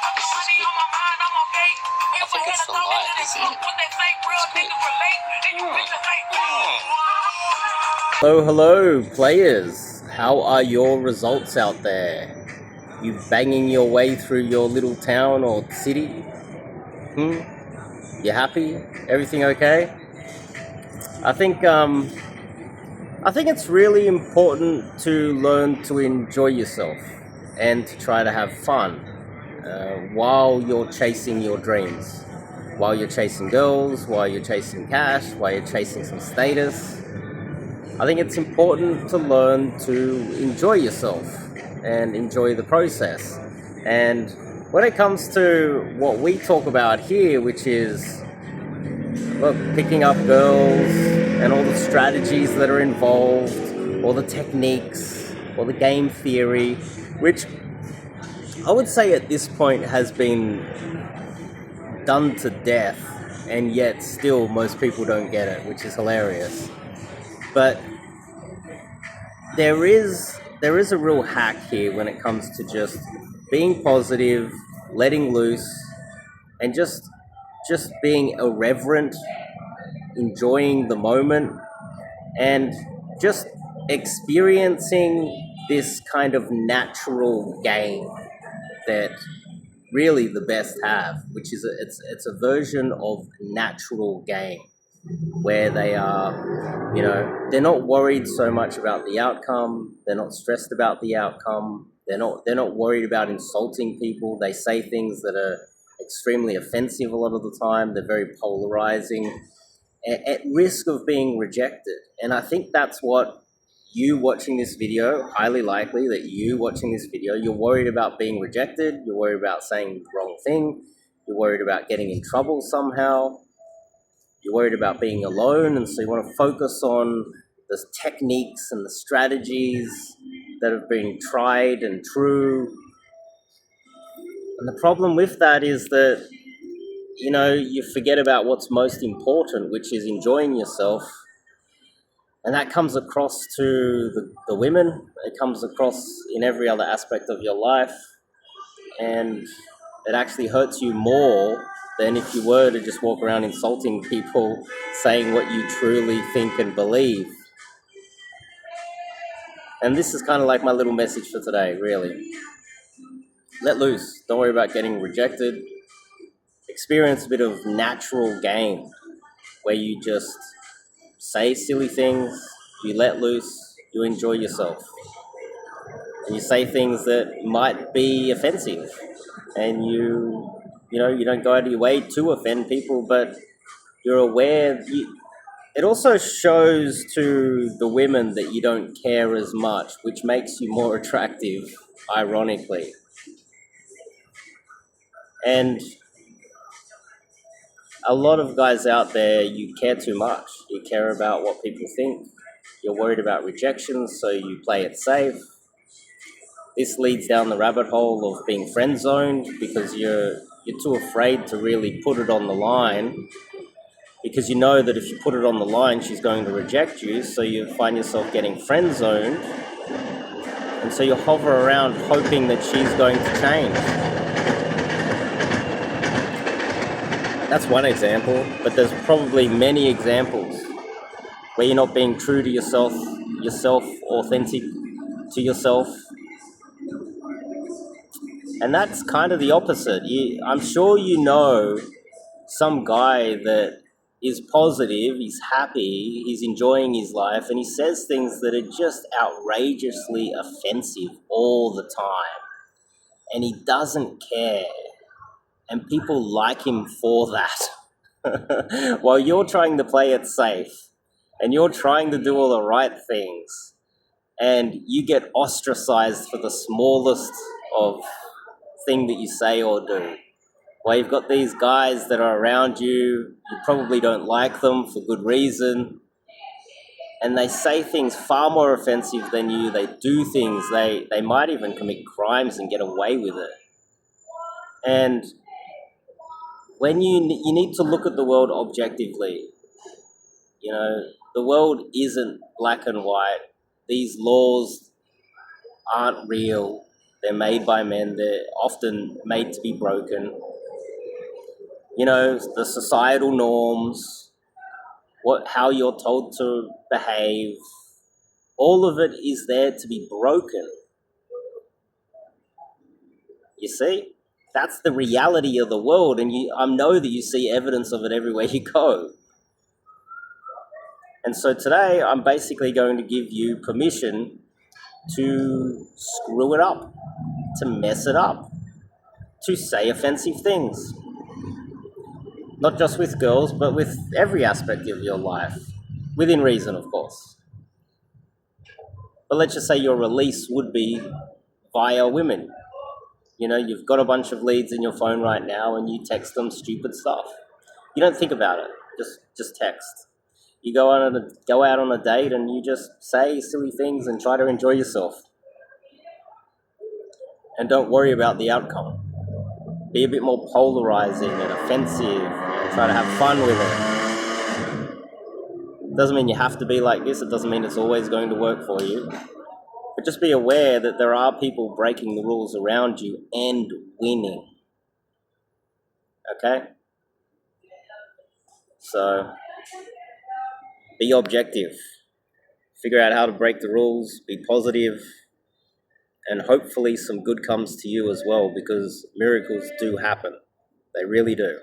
I think it's the light, isn't it? Hello, players. How are your results out there? You banging your way through your little town or city? You happy? Everything okay? I think it's really important to learn to enjoy yourself and to try to have fun while you're chasing your dreams, while you're chasing girls, while you're chasing cash, while you're chasing some status. I think it's important to learn to enjoy yourself and enjoy the process. And when it comes to what we talk about here, which is picking up girls and all the strategies that are involved, all the techniques, all the game theory, which I would say at this point has been done to death, and yet still most people don't get it, which is hilarious. But there is a real hack here when it comes to just being positive, letting loose, and just being irreverent, enjoying the moment, and just experiencing this kind of natural game that really the best have, which is it's a version of natural game where they are, they're not worried so much about the outcome. They're not stressed about the outcome. They're not worried about insulting people. They say things that are extremely offensive a lot of the time. They're very polarizing, at risk of being rejected. And I think that's what you watching this video, highly likely that you watching this video, you're worried about being rejected. You're worried about saying the wrong thing. You're worried about getting in trouble somehow. You're worried about being alone, and so you want to focus on the techniques and the strategies that have been tried and true. And the problem with that is that, you forget about what's most important, which is enjoying yourself. And that comes across to the women. It comes across in every other aspect of your life. And it actually hurts you more than if you were to just walk around insulting people, saying what you truly think and believe. And this is kind of like my little message for today, really. Let loose. Don't worry about getting rejected. Experience a bit of natural game where you just say silly things, you let loose, you enjoy yourself. And you say things that might be offensive, and you don't go out of your way to offend people, but you're aware. It also shows to the women that you don't care as much, which makes you more attractive, ironically. And a lot of guys out there, you care too much. You care about what people think. You're worried about rejection, so you play it safe. This leads down the rabbit hole of being friend zoned because you're too afraid to really put it on the line, because you know that if you put it on the line, she's going to reject you. So you find yourself getting friend zoned, and so you hover around hoping that she's going to change. That's one example, but there's probably many examples where you're not being true to yourself, authentic to yourself. And that's kind of the opposite. I'm sure you know some guy that is positive, he's happy, he's enjoying his life, and he says things that are just outrageously offensive all the time. And he doesn't care. And people like him for that. While you're trying to play it safe, and you're trying to do all the right things, and you get ostracized for the smallest of thing that you say or do. Well, you've got these guys that are around you probably don't like them for good reason, and they say things far more offensive than you. They do things, they might even commit crimes and get away with it. And when you need to look at the world objectively, the world isn't black and white. These laws aren't real. They're made by men. They're often made to be broken. You know, the societal norms, how you're told to behave, all of it is there to be broken. You see? That's the reality of the world, and I know that you see evidence of it everywhere you go. And so today, I'm basically going to give you permission to screw it up, to mess it up, to say offensive things. Not just with girls, but with every aspect of your life. Within reason, of course. But let's just say your release would be via women. You know, you've got a bunch of leads in your phone right now and you text them stupid stuff. You don't think about it, just text. You go out on a date and you just say silly things and try to enjoy yourself. And don't worry about the outcome. Be a bit more polarizing and offensive and try to have fun with it. Doesn't mean you have to be like this. It doesn't mean it's always going to work for you. But just be aware that there are people breaking the rules around you and winning. Okay? So, be objective. Figure out how to break the rules. Be positive. And hopefully some good comes to you as well, because miracles do happen. They really do.